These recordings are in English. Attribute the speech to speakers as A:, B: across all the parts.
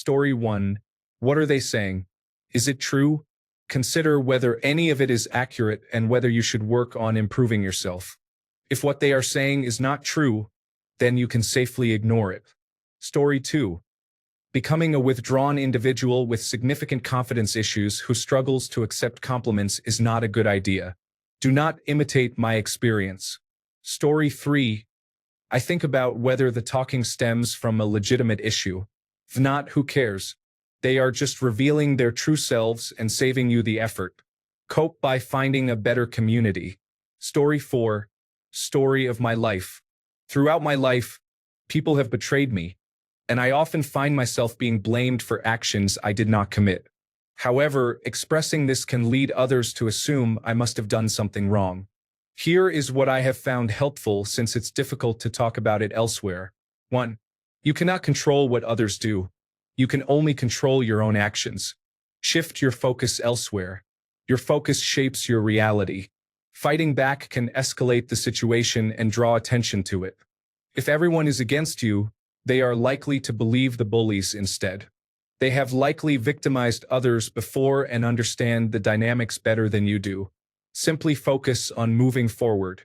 A: Story 1. What are they saying? Is it true? Consider whether any of it is accurate and whether you should work on improving yourself. If what they are saying is not true, then you can safely ignore it. Story 2. Becoming a withdrawn individual with significant confidence issues who struggles to accept compliments is not a good idea. Do not imitate my experience. Story 3. I think about whether the talking stems from a legitimate issue. If not, who cares? They are just revealing their true selves and saving you the effort. Cope by finding a better community. Story 4. Story of my life. Throughout my life, people have betrayed me, and I often find myself being blamed for actions I did not commit. However, expressing this can lead others to assume I must have done something wrong. Here is what I have found helpful since it's difficult to talk about it elsewhere. 1. You cannot control what others do. You can only control your own actions. Shift your focus elsewhere. Your focus shapes your reality. Fighting back can escalate the situation and draw attention to it. If everyone is against you, they are likely to believe the bullies instead. They have likely victimized others before and understand the dynamics better than you do. Simply focus on moving forward.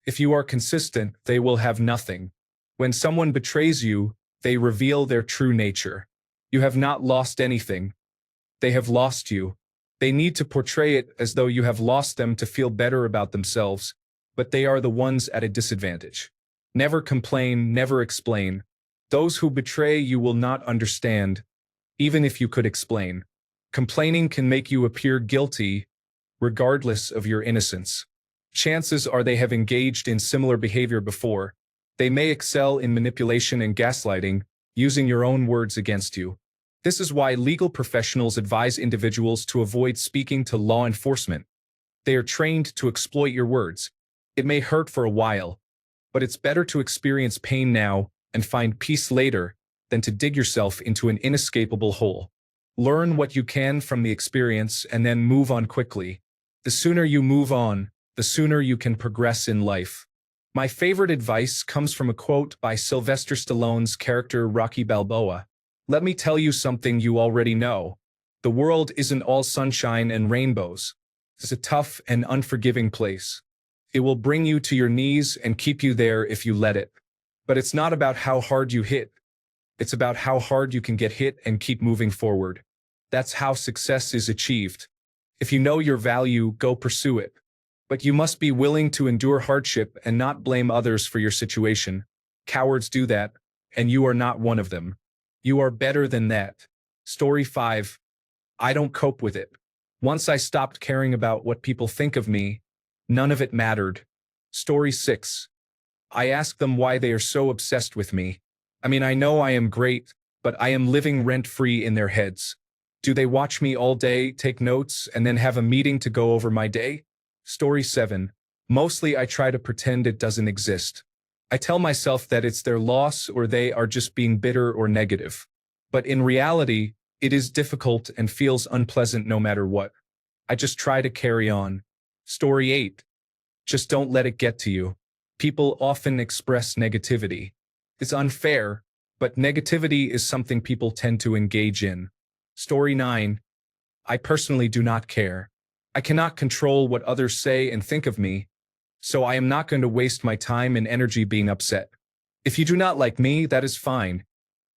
A: If you are consistent, they will have nothing. When someone betrays you, they reveal their true nature. You have not lost anything. They have lost you. They need to portray it as though you have lost them to feel better about themselves, but they are the ones at a disadvantage. Never complain, never explain. Those who betray you will not understand, even if you could explain. Complaining can make you appear guilty, regardless of your innocence. Chances are they have engaged in similar behavior before. They may excel in manipulation and gaslighting, using your own words against you. This is why legal professionals advise individuals to avoid speaking to law enforcement. They are trained to exploit your words. It may hurt for a while, but it's better to experience pain now and find peace later than to dig yourself into an inescapable hole. Learn what you can from the experience and then move on quickly. The sooner you move on, the sooner you can progress in life. My favorite advice comes from a quote by Sylvester Stallone's character Rocky Balboa. Let me tell you something you already know. The world isn't all sunshine and rainbows. It's a tough and unforgiving place. It will bring you to your knees and keep you there if you let it. But it's not about how hard you hit. It's about how hard you can get hit and keep moving forward. That's how success is achieved. If you know your value, go pursue it. But you must be willing to endure hardship and not blame others for your situation. Cowards do that, and you are not one of them. You are better than that. Story 5. I don't cope with it. Once I stopped caring about what people think of me, none of it mattered. Story 6. I ask them why they are so obsessed with me. I know I am great, but I am living rent-free in their heads. Do they watch me all day, take notes, and then have a meeting to go over my day? Story 7. Mostly I try to pretend it doesn't exist. I tell myself that it's their loss or they are just being bitter or negative. But in reality, it is difficult and feels unpleasant no matter what. I just try to carry on. Story 8. Just don't let it get to you. People often express negativity. It's unfair, but negativity is something people tend to engage in. Story 9. I personally do not care. I cannot control what others say and think of me, so I am not going to waste my time and energy being upset. If you do not like me, that is fine.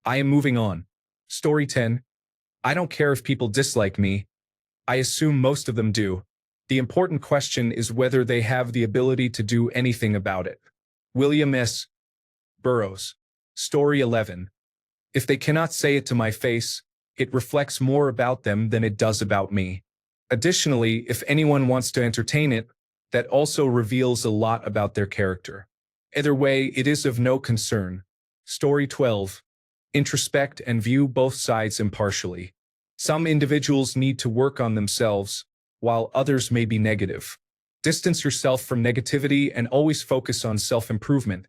A: I am moving on. Story 10. I don't care if people dislike me. I assume most of them do. The important question is whether they have the ability to do anything about it. William S. Burroughs. Story 11. If they cannot say it to my face, it reflects more about them than it does about me. Additionally, if anyone wants to entertain it, that also reveals a lot about their character. Either way, it is of no concern. Story 12. Introspect and view both sides impartially. Some individuals need to work on themselves, while others may be negative. Distance yourself from negativity and always focus on self-improvement,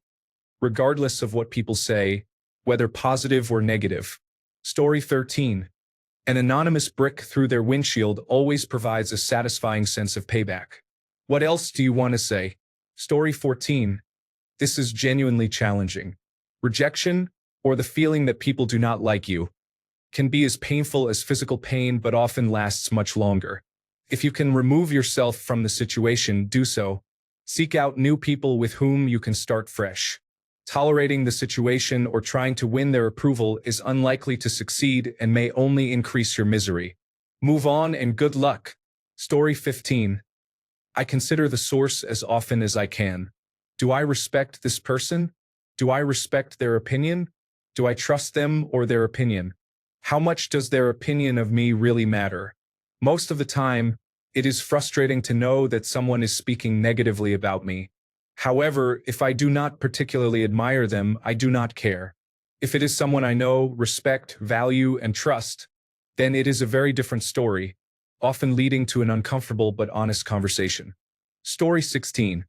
A: regardless of what people say, whether positive or negative. Story 13. An anonymous brick through their windshield always provides a satisfying sense of payback. What else do you want to say? Story 14. This is genuinely challenging. Rejection, or the feeling that people do not like you. can be as painful as physical pain but often lasts much longer. If you can remove yourself from the situation, do so. Seek out new people with whom you can start fresh. Tolerating the situation or trying to win their approval is unlikely to succeed and may only increase your misery. Move on and good luck. Story 15. I consider the source as often as I can. Do I respect this person? Do I respect their opinion? Do I trust them or their opinion? How much does their opinion of me really matter? Most of the time, it is frustrating to know that someone is speaking negatively about me. However, if I do not particularly admire them, I do not care. If it is someone I know, respect, value, and trust, then it is a very different story, often leading to an uncomfortable but honest conversation. Story 16.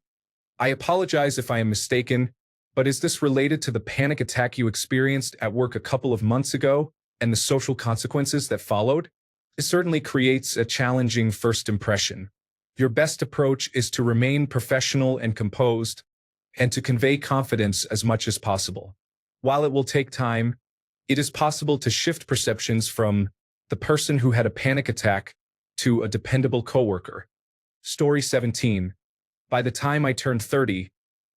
A: I apologize if I am mistaken, but is this related to the panic attack you experienced at work a couple of months ago and the social consequences that followed? It certainly creates a challenging first impression. Your best approach is to remain professional and composed, and to convey confidence as much as possible. While it will take time, it is possible to shift perceptions from the person who had a panic attack to a dependable coworker. Story 17. By the time I turned 30,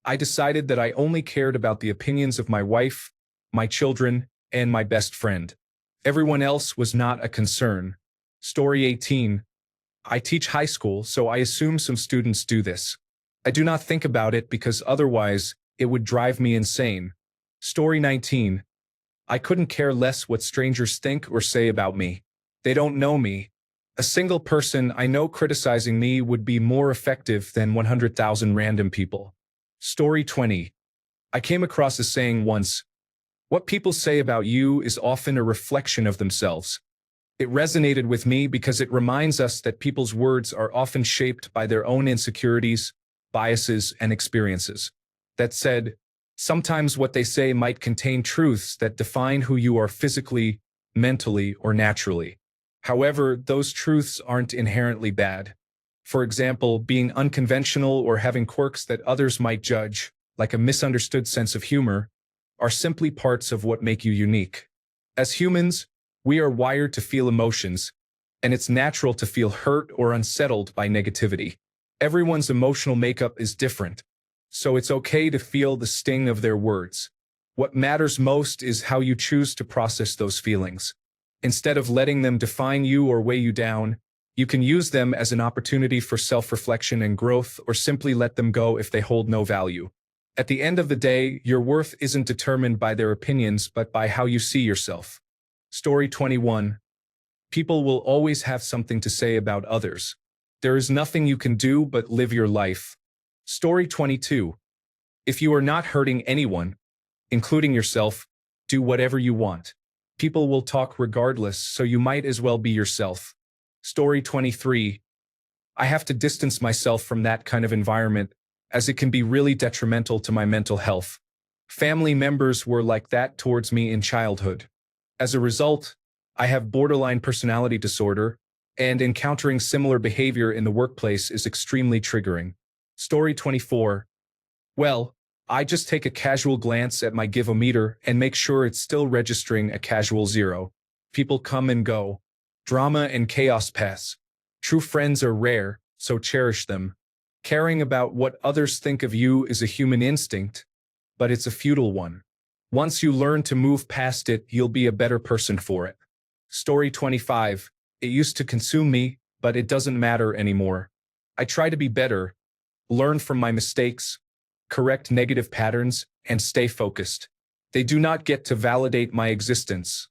A: I decided that I only cared about the opinions of my wife, my children, and my best friend. Everyone else was not a concern. Story 18. I teach high school, so I assume some students do this. I do not think about it because otherwise it would drive me insane. Story 19. I couldn't care less what strangers think or say about me. They don't know me. A single person I know criticizing me would be more effective than 100,000 random people. Story 20. I came across a saying once, "What people say about you is often a reflection of themselves." It resonated with me because it reminds us that people's words are often shaped by their own insecurities, biases, and experiences. That said, sometimes what they say might contain truths that define who you are physically, mentally, or naturally. However, those truths aren't inherently bad. For example, being unconventional or having quirks that others might judge, like a misunderstood sense of humor, are simply parts of what make you unique. As humans, we are wired to feel emotions, and it's natural to feel hurt or unsettled by negativity. Everyone's emotional makeup is different, so it's okay to feel the sting of their words. What matters most is how you choose to process those feelings. Instead of letting them define you or weigh you down, you can use them as an opportunity for self-reflection and growth, or simply let them go if they hold no value. At the end of the day, your worth isn't determined by their opinions but by how you see yourself. Story 21. People will always have something to say about others. There is nothing you can do but live your life. Story 22. If you are not hurting anyone, including yourself, do whatever you want. People will talk regardless, so you might as well be yourself. Story 23. I have to distance myself from that kind of environment, as it can be really detrimental to my mental health. Family members were like that towards me in childhood. As a result, I have borderline personality disorder, and encountering similar behavior in the workplace is extremely triggering. Story 24. Well, I just take a casual glance at my give-o-meter and make sure it's still registering a casual 0. People come and go. Drama and chaos pass. True friends are rare, so cherish them. Caring about what others think of you is a human instinct, but it's a futile one. Once you learn to move past it, you'll be a better person for it. Story 25. It used to consume me, but it doesn't matter anymore. I try to be better, learn from my mistakes, correct negative patterns, and stay focused. They do not get to validate my existence.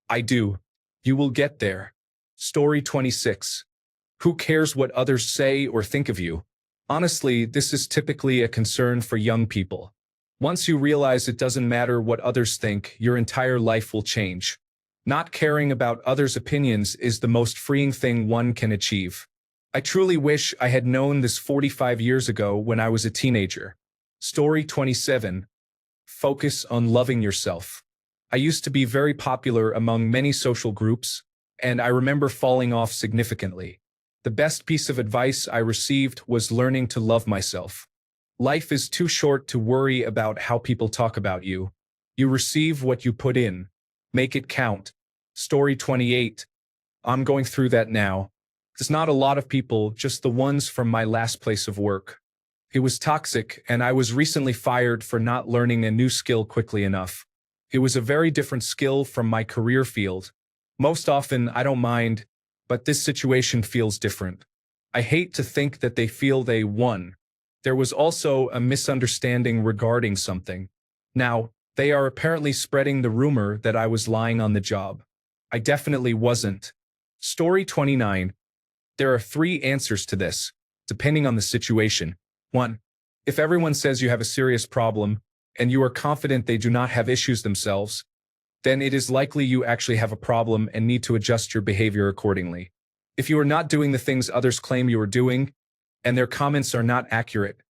A: I do. You will get there. Story 26. Who cares what others say or think of you? Honestly, this is typically a concern for young people. Once you realize it doesn't matter what others think, your entire life will change. Not caring about others' opinions is the most freeing thing one can achieve. I truly wish I had known this 45 years ago when I was a teenager. Story 27. Focus on loving yourself. I used to be very popular among many social groups, and I remember falling off significantly. The best piece of advice I received was learning to love myself. Life is too short to worry about how people talk about you. You receive what you put in. Make it count. Story 28. I'm going through that now. There's not a lot of people, just the ones from my last place of work. It was toxic, and I was recently fired for not learning a new skill quickly enough. It was a very different skill from my career field. Most often, I don't mind, but this situation feels different. I hate to think that they feel they won. There was also a misunderstanding regarding something. Now, they are apparently spreading the rumor that I was lying on the job. I definitely wasn't. Story 29. There are 3 answers to this, depending on the situation. 1. If everyone says you have a serious problem, and you are confident they do not have issues themselves, then it is likely you actually have a problem and need to adjust your behavior accordingly. If you are not doing the things others claim you are doing, and their comments are not accurate,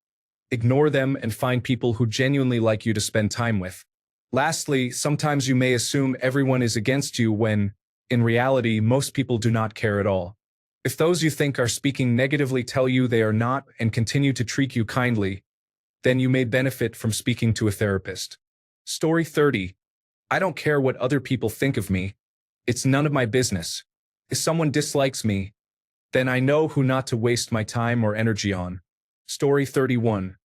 A: ignore them and find people who genuinely like you to spend time with. Lastly, sometimes you may assume everyone is against you when, in reality, most people do not care at all. If those you think are speaking negatively tell you they are not and continue to treat you kindly, then you may benefit from speaking to a therapist. Story 30. I don't care what other people think of me. It's none of my business. If someone dislikes me, then I know who not to waste my time or energy on. Story 31.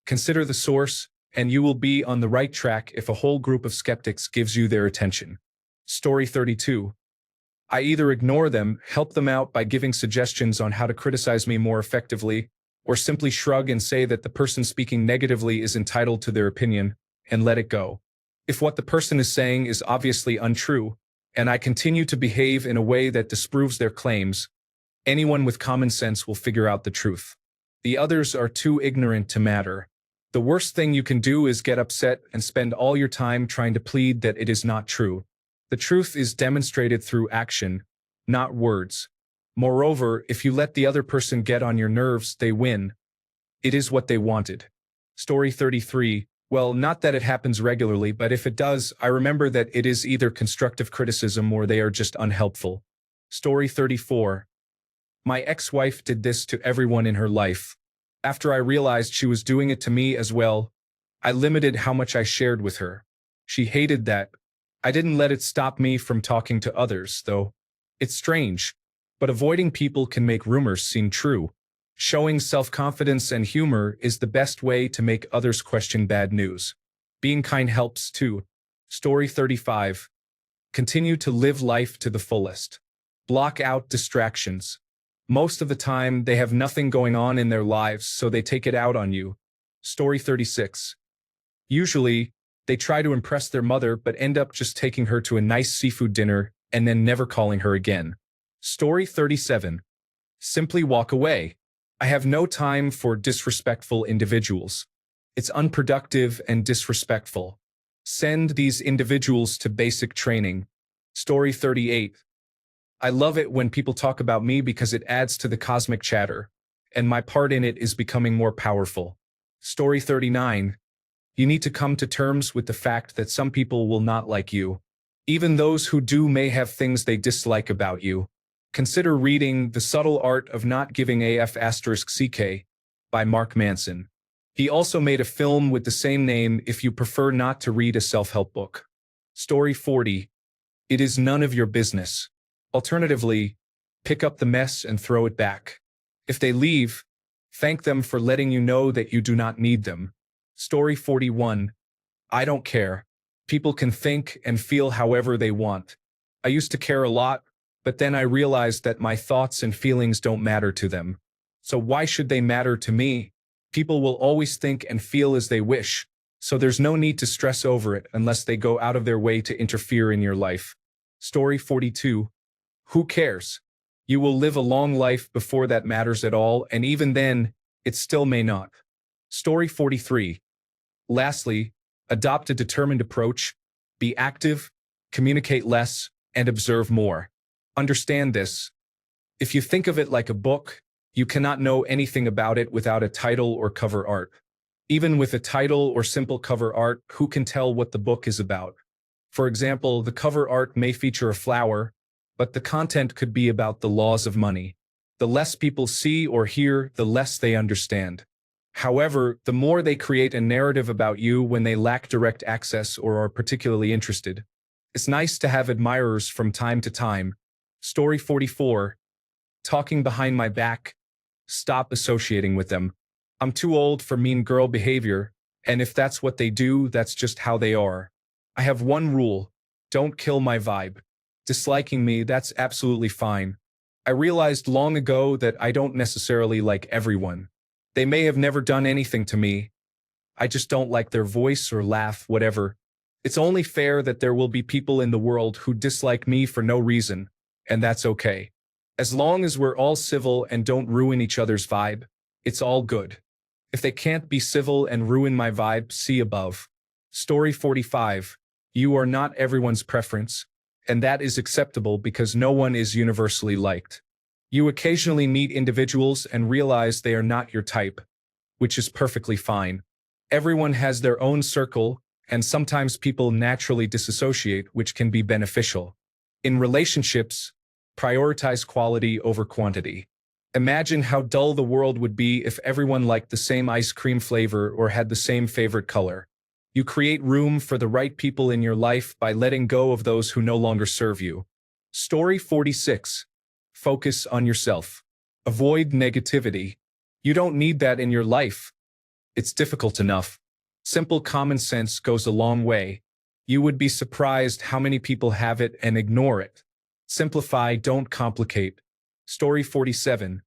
A: Consider the source, and you will be on the right track if a whole group of skeptics gives you their attention. Story 32. I either ignore them, help them out by giving suggestions on how to criticize me more effectively, or simply shrug and say that the person speaking negatively is entitled to their opinion, and let it go. If what the person is saying is obviously untrue, and I continue to behave in a way that disproves their claims, anyone with common sense will figure out the truth. The others are too ignorant to matter. The worst thing you can do is get upset and spend all your time trying to plead that it is not true. The truth is demonstrated through action, not words. Moreover, if you let the other person get on your nerves, they win. It is what they wanted. Story 33. Well, not that it happens regularly, but if it does, I remember that it is either constructive criticism or they are just unhelpful. Story 34. My ex-wife did this to everyone in her life. After I realized she was doing it to me as well, I limited how much I shared with her. She hated that. I didn't let it stop me from talking to others, though. It's strange, but avoiding people can make rumors seem true. Showing self-confidence and humor is the best way to make others question bad news. Being kind helps too. Story 35. Continue to live life to the fullest. Block out distractions. Most of the time, they have nothing going on in their lives, so they take it out on you. Story 36. Usually, they try to impress their mother but end up just taking her to a nice seafood dinner and then never calling her again. Story 37. Simply walk away. I have no time for disrespectful individuals. It's unproductive and disrespectful. Send these individuals to basic training. Story 38. I love it when people talk about me because it adds to the cosmic chatter, and my part in it is becoming more powerful. Story 39. You need to come to terms with the fact that some people will not like you. Even those who do may have things they dislike about you. Consider reading The Subtle Art of Not Giving a**ck by Mark Manson. He also made a film with the same name if you prefer not to read a self-help book. Story 40. It is none of your business. Alternatively, pick up the mess and throw it back. If they leave, thank them for letting you know that you do not need them. Story 41. I don't care. People can think and feel however they want. I used to care a lot, but then I realized that my thoughts and feelings don't matter to them. So why should they matter to me? People will always think and feel as they wish, so there's no need to stress over it unless they go out of their way to interfere in your life. Story 42. Who cares? You will live a long life before that matters at all, and even then, it still may not. Story 43. Lastly, adopt a determined approach, be active, communicate less, and observe more. Understand this. If you think of it like a book, you cannot know anything about it without a title or cover art. Even with a title or simple cover art, who can tell what the book is about? For example, the cover art may feature a flower, but the content could be about the laws of money. The less people see or hear, the less they understand. However, the more they create a narrative about you when they lack direct access or are particularly interested. It's nice to have admirers from time to time. Story 44. Talking behind my back. Stop associating with them. I'm too old for mean girl behavior, and if that's what they do, that's just how they are. I have one rule. Don't kill my vibe. Disliking me, that's absolutely fine. I realized long ago that I don't necessarily like everyone. They may have never done anything to me. I just don't like their voice or laugh, whatever. It's only fair that there will be people in the world who dislike me for no reason, and that's okay. As long as we're all civil and don't ruin each other's vibe, it's all good. If they can't be civil and ruin my vibe, see above. Story 45. You are not everyone's preference, and that is acceptable because no one is universally liked. You occasionally meet individuals and realize they are not your type, which is perfectly fine. Everyone has their own circle, and sometimes people naturally disassociate, which can be beneficial. In relationships, prioritize quality over quantity. Imagine how dull the world would be if everyone liked the same ice cream flavor or had the same favorite color. You create room for the right people in your life by letting go of those who no longer serve you. Story 46. Focus on yourself. Avoid negativity. You don't need that in your life. It's difficult enough. Simple common sense goes a long way. You would be surprised how many people have it and ignore it. Simplify, don't complicate. Story 47.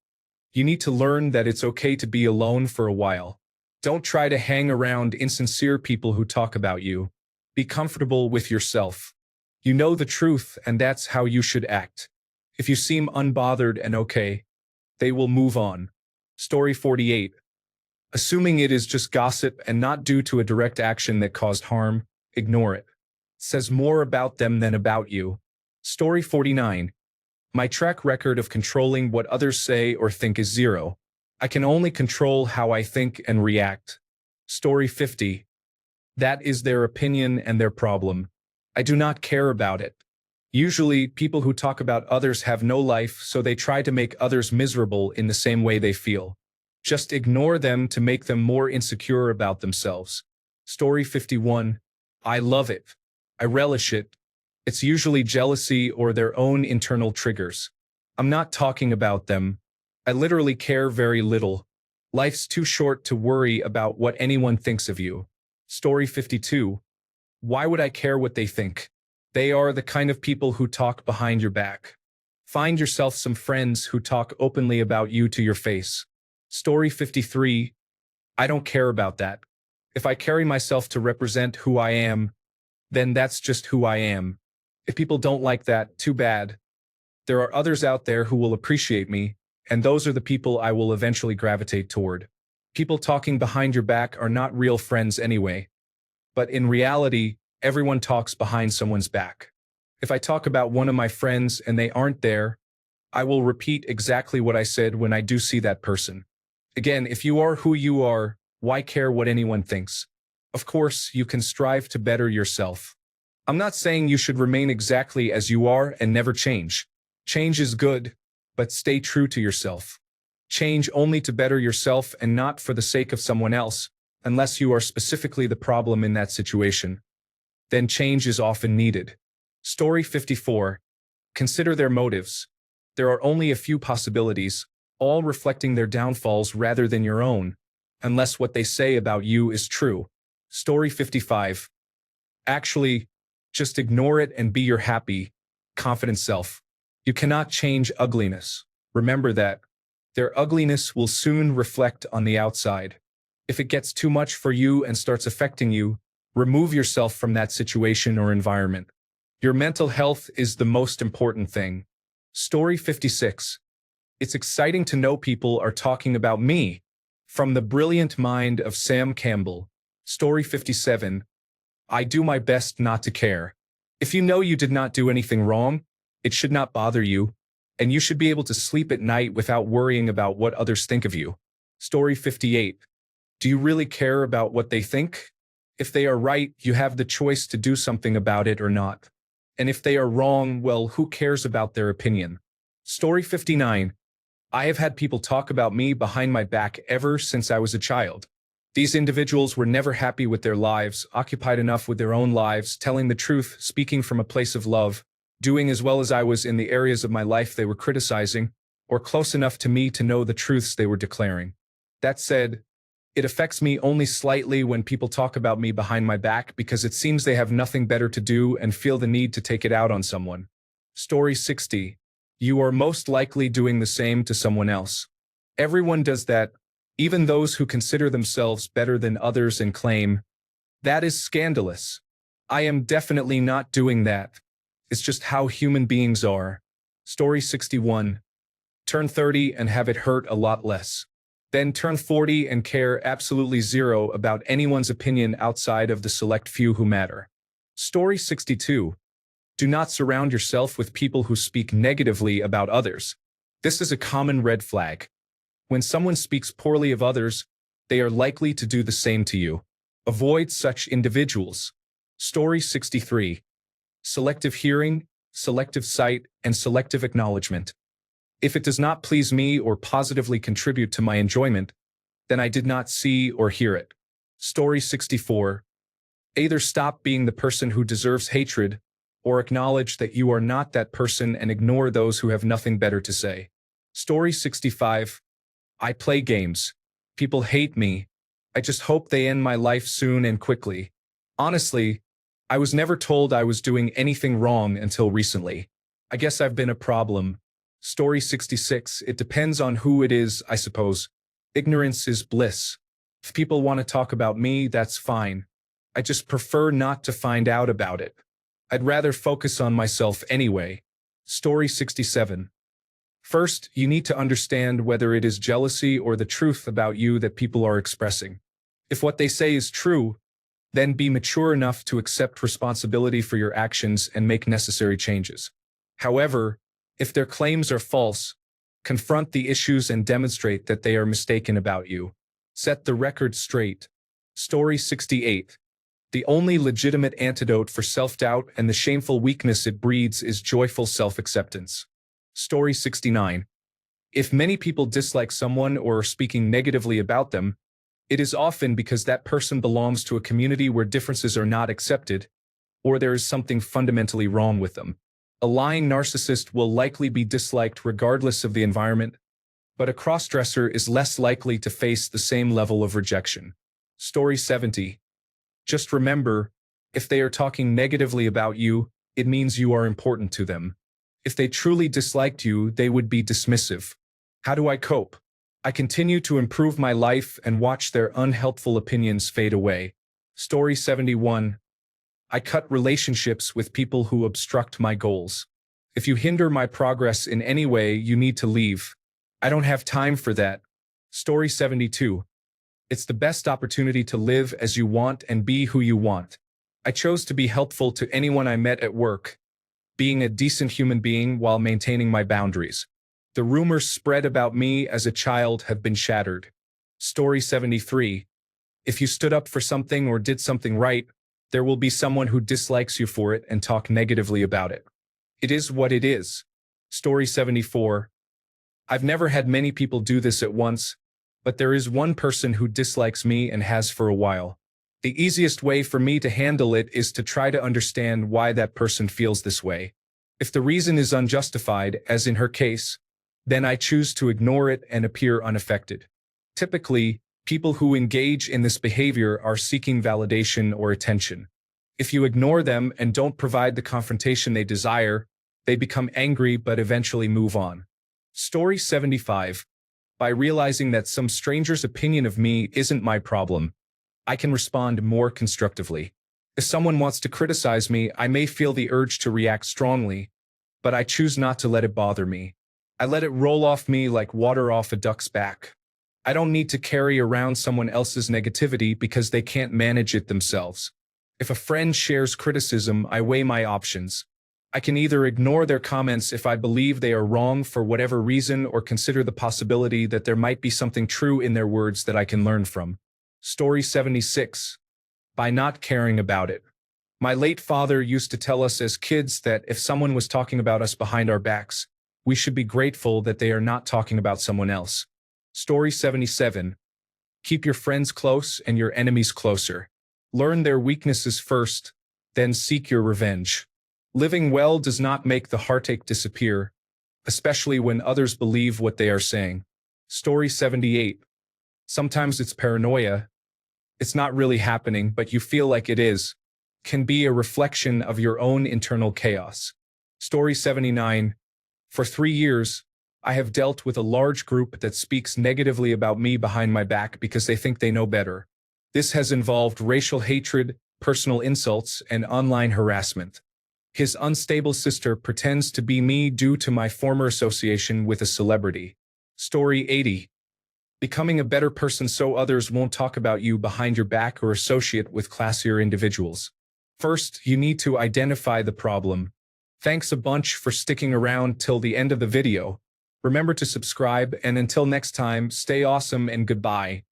A: You need to learn that it's okay to be alone for a while. Don't try to hang around insincere people who talk about you. Be comfortable with yourself. You know the truth, and that's how you should act. If you seem unbothered and okay, they will move on. Story 48. Assuming it is just gossip and not due to a direct action that caused harm, ignore it. Says more about them than about you. Story 49. My track record of controlling what others say or think is zero. I can only control how I think and react. Story 50. That is their opinion and their problem. I do not care about it. Usually, people who talk about others have no life, so they try to make others miserable in the same way they feel. Just ignore them to make them more insecure about themselves. Story 51. I love it. I relish it. It's usually jealousy or their own internal triggers. I'm not talking about them. I literally care very little. Life's too short to worry about what anyone thinks of you. Story 52. Why would I care what they think? They are the kind of people who talk behind your back. Find yourself some friends who talk openly about you to your face. Story 53. I don't care about that. If I carry myself to represent who I am, then that's just who I am. If people don't like that, too bad. There are others out there who will appreciate me, and those are the people I will eventually gravitate toward. People talking behind your back are not real friends anyway. But in reality, everyone talks behind someone's back. If I talk about one of my friends and they aren't there, I will repeat exactly what I said when I do see that person. Again, if you are who you are, why care what anyone thinks? Of course, you can strive to better yourself. I'm not saying you should remain exactly as you are and never change. Change is good, but stay true to yourself. Change only to better yourself and not for the sake of someone else, unless you are specifically the problem in that situation. Then change is often needed. Story 54. Consider their motives. There are only a few possibilities, all reflecting their downfalls rather than your own, unless what they say about you is true. Story 55. Actually, just ignore it and be your happy, confident self. You cannot change ugliness. Remember that. Their ugliness will soon reflect on the outside. If it gets too much for you and starts affecting you, remove yourself from that situation or environment. Your mental health is the most important thing. Story 56. It's exciting to know people are talking about me. From the brilliant mind of Sam Campbell. Story 57. I do my best not to care. If you know you did not do anything wrong, it should not bother you, and you should be able to sleep at night without worrying about what others think of you. Story 58. Do you really care about what they think? If they are right, you have the choice to do something about it or not. And if they are wrong, well, who cares about their opinion? Story 59. I have had people talk about me behind my back ever since I was a child. These individuals were never happy with their lives, occupied enough with their own lives, telling the truth, speaking from a place of love, doing as well as I was in the areas of my life they were criticizing, or close enough to me to know the truths they were declaring. That said, it affects me only slightly when people talk about me behind my back because it seems they have nothing better to do and feel the need to take it out on someone. Story 60. You are most likely doing the same to someone else. Everyone does that, even those who consider themselves better than others and claim, "That is scandalous. I am definitely not doing that. It's just how human beings are." Story 61. Turn 30 and have it hurt a lot less. Then turn 40 and care absolutely zero about anyone's opinion outside of the select few who matter. Story 62. Do not surround yourself with people who speak negatively about others. This is a common red flag. When someone speaks poorly of others, they are likely to do the same to you. Avoid such individuals. Story 63. Selective hearing, selective sight, and selective acknowledgement. If it does not please me or positively contribute to my enjoyment, then I did not see or hear it. Story 64. Either stop being the person who deserves hatred, or acknowledge that you are not that person and ignore those who have nothing better to say. Story 65. I play games. People hate me. I just hope they end my life soon and quickly. Honestly, I was never told I was doing anything wrong until recently. I guess I've been a problem. Story 66. It depends on who it is, I suppose. Ignorance is bliss. If people want to talk about me, that's fine. I just prefer not to find out about it. I'd rather focus on myself anyway. Story 67. First, you need to understand whether it is jealousy or the truth about you that people are expressing. If what they say is true, then be mature enough to accept responsibility for your actions and make necessary changes. However, if their claims are false, confront the issues and demonstrate that they are mistaken about you. Set the record straight. Story 68. The only legitimate antidote for self-doubt and the shameful weakness it breeds is joyful self-acceptance. Story 69. If many people dislike someone or are speaking negatively about them, it is often because that person belongs to a community where differences are not accepted, or there is something fundamentally wrong with them. A lying narcissist will likely be disliked regardless of the environment, but a crossdresser is less likely to face the same level of rejection. Story 70. Just remember, if they are talking negatively about you, it means you are important to them. If they truly disliked you, they would be dismissive. How do I cope? I continue to improve my life and watch their unhelpful opinions fade away. Story 71. I cut relationships with people who obstruct my goals. If you hinder my progress in any way, you need to leave. I don't have time for that. Story 72. It's the best opportunity to live as you want and be who you want. I chose to be helpful to anyone I met at work, being a decent human being while maintaining my boundaries. The rumors spread about me as a child have been shattered. Story 73. If you stood up for something or did something right, there will be someone who dislikes you for it and talk negatively about it. It is what it is. Story 74. I've never had many people do this at once, but there is one person who dislikes me and has for a while. The easiest way for me to handle it is to try to understand why that person feels this way. If the reason is unjustified, as in her case, then I choose to ignore it and appear unaffected. Typically, people who engage in this behavior are seeking validation or attention. If you ignore them and don't provide the confrontation they desire, they become angry but eventually move on. Story 75. By realizing that some stranger's opinion of me isn't my problem, I can respond more constructively. If someone wants to criticize me, I may feel the urge to react strongly, but I choose not to let it bother me. I let it roll off me like water off a duck's back. I don't need to carry around someone else's negativity because they can't manage it themselves. If a friend shares criticism, I weigh my options. I can either ignore their comments if I believe they are wrong for whatever reason or consider the possibility that there might be something true in their words that I can learn from. Story 76. By not caring about it. My late father used to tell us as kids that if someone was talking about us behind our backs, we should be grateful that they are not talking about someone else. Story 77. Keep your friends close and your enemies closer. Learn their weaknesses first, then seek your revenge. Living well does not make the heartache disappear, especially when others believe what they are saying. Story 78. Sometimes it's paranoia. It's not really happening, but you feel like it is. Can be a reflection of your own internal chaos. Story 79. For 3 years, I have dealt with a large group that speaks negatively about me behind my back because they think they know better. This has involved racial hatred, personal insults, and online harassment. His unstable sister pretends to be me due to my former association with a celebrity. Story 80. Becoming a better person so others won't talk about you behind your back or associate with classier individuals. First, you need to identify the problem. Thanks a bunch for sticking around till the end of the video. Remember to subscribe, and until next time, stay awesome and goodbye.